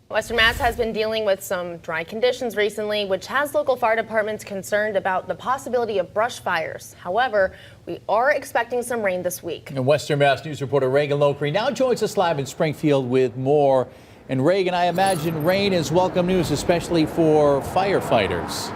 Western Mass has been dealing with some dry conditions recently, which has local fire departments concerned about the possibility of brush fires. However, we are expecting some rain this week. And Western Mass News reporter Reagan Lockery now joins us live in Springfield with more. And Reagan, I imagine rain is welcome news, especially for firefighters.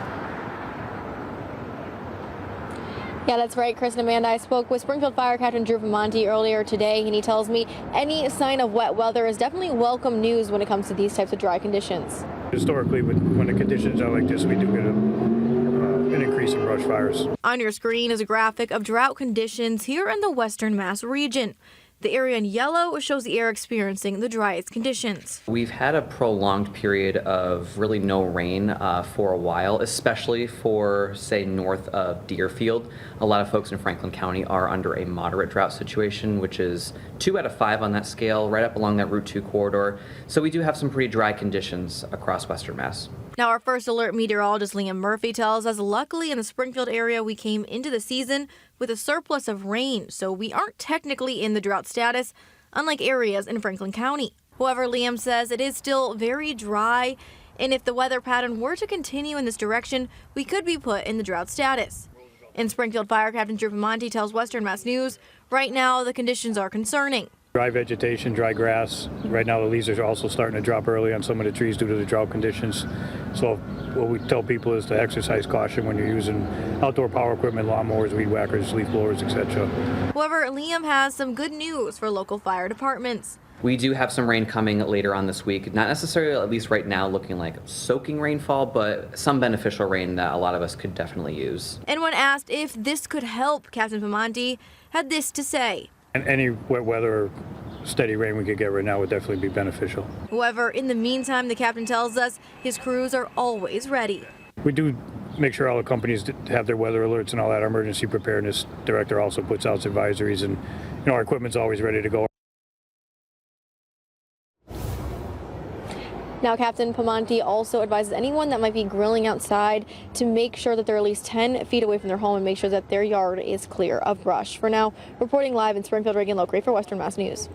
Yeah, that's right, Chris and Amanda. I spoke with Springfield Fire Captain Drew Vimonte earlier today, and he tells me any sign of wet weather is definitely welcome news when it comes to these types of dry conditions. Historically, when the conditions are like this, we do get an increase in brush fires. On your screen is a graphic of drought conditions here in the Western Mass region. The area in yellow shows the area experiencing the driest conditions. We've had a prolonged period of really no rain for a while, especially for, say, north of Deerfield. A lot of folks in Franklin County are under a moderate drought situation, which is 2 out of 5 on that scale, right up along that Route 2 corridor. So we do have some pretty dry conditions across Western Mass. Now, our first alert meteorologist Liam Murphy tells us luckily in the Springfield area we came into the season with a surplus of rain, so we aren't technically in the drought status, unlike areas in Franklin County. However, Liam says it is still very dry, and if the weather pattern were to continue in this direction, we could be put in the drought status. In Springfield, Fire Captain Drew Vimonte tells Western Mass News, right now the conditions are concerning. Dry vegetation, dry grass. Right now the leaves are also starting to drop early on some of the trees due to the drought conditions. So what we tell people is to exercise caution when you're using outdoor power equipment, lawnmowers, weed whackers, leaf blowers, etc. However, Liam has some good news for local fire departments. We do have some rain coming later on this week, not necessarily, at least right now, looking like soaking rainfall, but some beneficial rain that a lot of us could definitely use. And when asked if this could help, Captain Vimonte had this to say. And any wet weather or steady rain we could get right now would definitely be beneficial. However, in the meantime, the captain tells us his crews are always ready. We do make sure all the companies have their weather alerts and all that. Our emergency preparedness director also puts out advisories, and our equipment's always ready to go. Now, Captain Vimonte also advises anyone that might be grilling outside to make sure that they're at least 10 feet away from their home and make sure that their yard is clear of brush. For now, reporting live in Springfield, Reagan Lockery for Western Mass News.